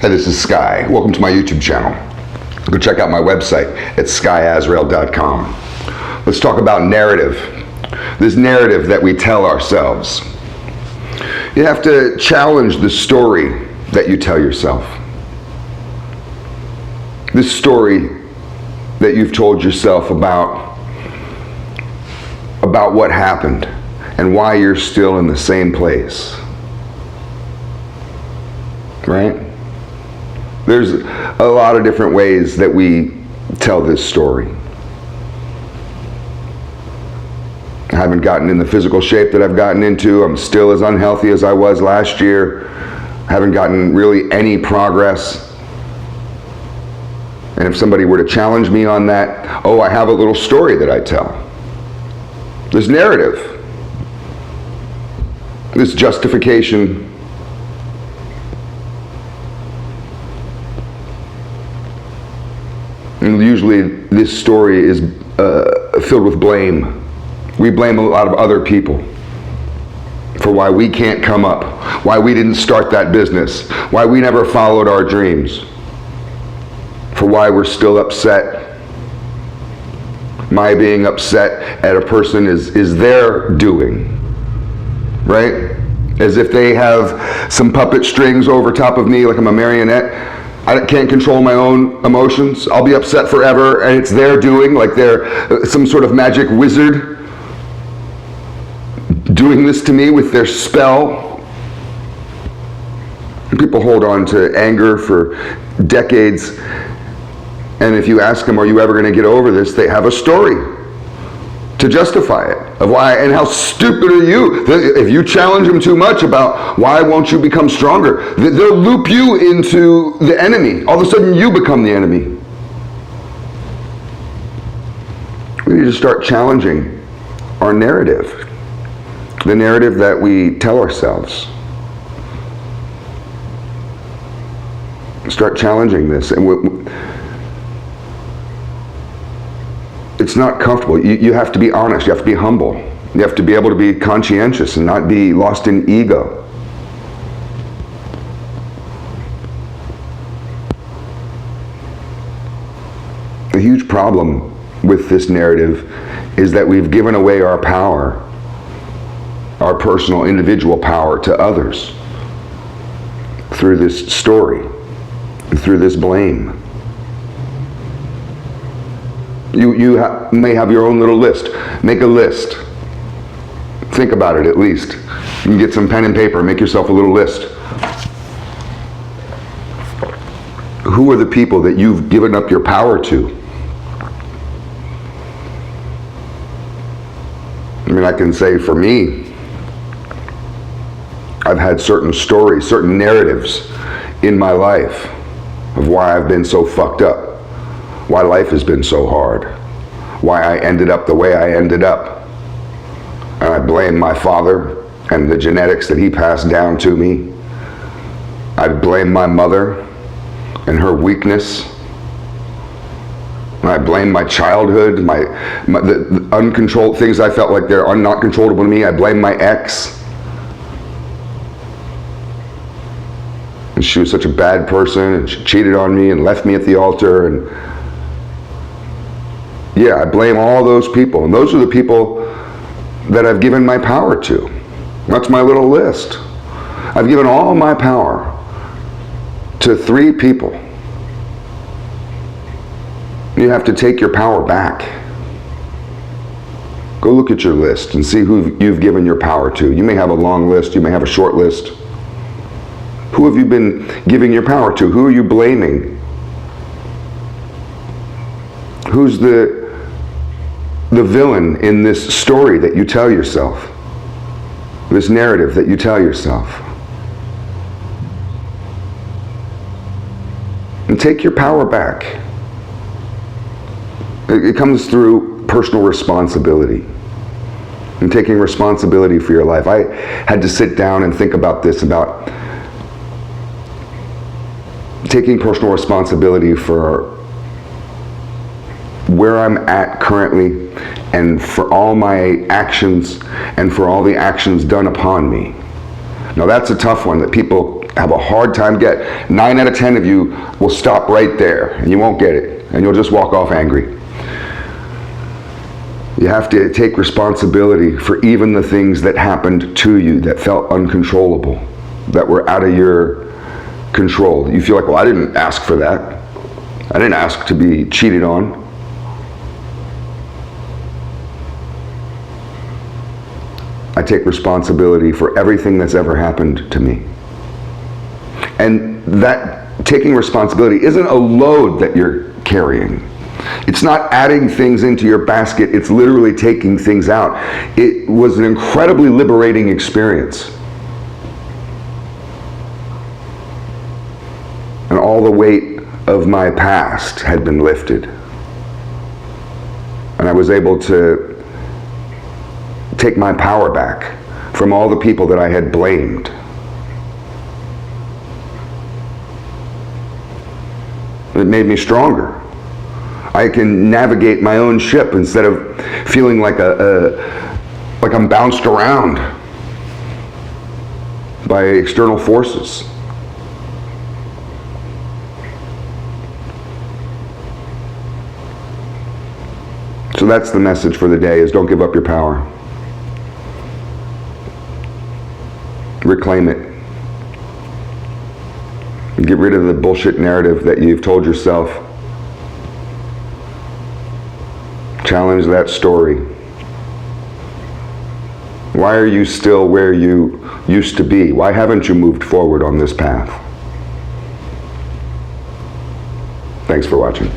Hey, this is Sky. Welcome to my YouTube channel. Go check out my website at skyazrael.com. Let's talk about narrative. This narrative that we tell ourselves. You have to challenge the story that you tell yourself. This story that you've told yourself about what happened and why you're still in the same place. Right? There's a lot of different ways that we tell this story. I haven't gotten in the physical shape that I've gotten into. I'm still as unhealthy as I was last year. I haven't gotten really any progress. And if somebody were to challenge me on that, I have a little story that I tell. This narrative, this justification. And usually this story is filled with blame. We blame a lot of other people for why we can't come up, why we didn't start that business, why we never followed our dreams, for why we're still upset. My being upset at a person is their doing, right? As if they have some puppet strings over top of me like I'm a marionette. I can't control my own emotions. I'll be upset forever, and it's their doing, like they're some sort of magic wizard doing this to me with their spell. And people hold on to anger for decades, and if you ask them, are you ever going to get over this, they have a story to justify it, of why, and how stupid are you? If you challenge them too much about why won't you become stronger, they'll loop you into the enemy. All of a sudden you become the enemy. We need to start challenging our narrative, the narrative that we tell ourselves. Start challenging this. And it's not comfortable. You have to be honest. You have to be humble. You have to be able to be conscientious and not be lost in ego. A huge problem with this narrative is that we've given away our power, our personal, individual power, to others through this story, through this blame. You may have your own little list. Make a list. Think about it at least. You can get some pen and paper, make yourself a little list. Who are the people that you've given up your power to? I mean, I can say for me, I've had certain stories, certain narratives in my life of why I've been so fucked up. Why life has been so hard, why I ended up the way I ended up. And I blame my father and the genetics that he passed down to me. I blame my mother and her weakness. And I blame my childhood, the uncontrolled things I felt like they're not controllable to me. I blame my ex. And she was such a bad person, and she cheated on me and left me at the altar, and yeah, I blame all those people, and those are the people that I've given my power to. That's my little list. I've given all my power to 3 people. You have to take your power back. Go look at your list and see who you've given your power to. You may have a long list, you may have a short list. Who have you been giving your power to? Who are you blaming? Who's the villain in this story that you tell yourself, this narrative that you tell yourself? And take your power back. It comes through personal responsibility and taking responsibility for your life. I had to sit down and think about this, about taking personal responsibility for where I'm at currently, and for all my actions, and for all the actions done upon me. Now that's a tough one that people have a hard time getting. 9 out of 10 of you will stop right there, and you won't get it, and you'll just walk off angry. You have to take responsibility for even the things that happened to you that felt uncontrollable, that were out of your control. You feel like, well, I didn't ask for that. I didn't ask to be cheated on. I take responsibility for everything that's ever happened to me. And that taking responsibility isn't a load that you're carrying. It's not adding things into your basket, it's literally taking things out. It was an incredibly liberating experience. And all the weight of my past had been lifted. And I was able to take my power back from all the people that I had blamed. It made me stronger. I can navigate my own ship instead of feeling like like I'm bounced around by external forces. So that's the message for the day, is don't give up your power. Reclaim it. Get rid of the bullshit narrative that you've told yourself. Challenge that story. Why are you still where you used to be? Why haven't you moved forward on this path? Thanks for watching.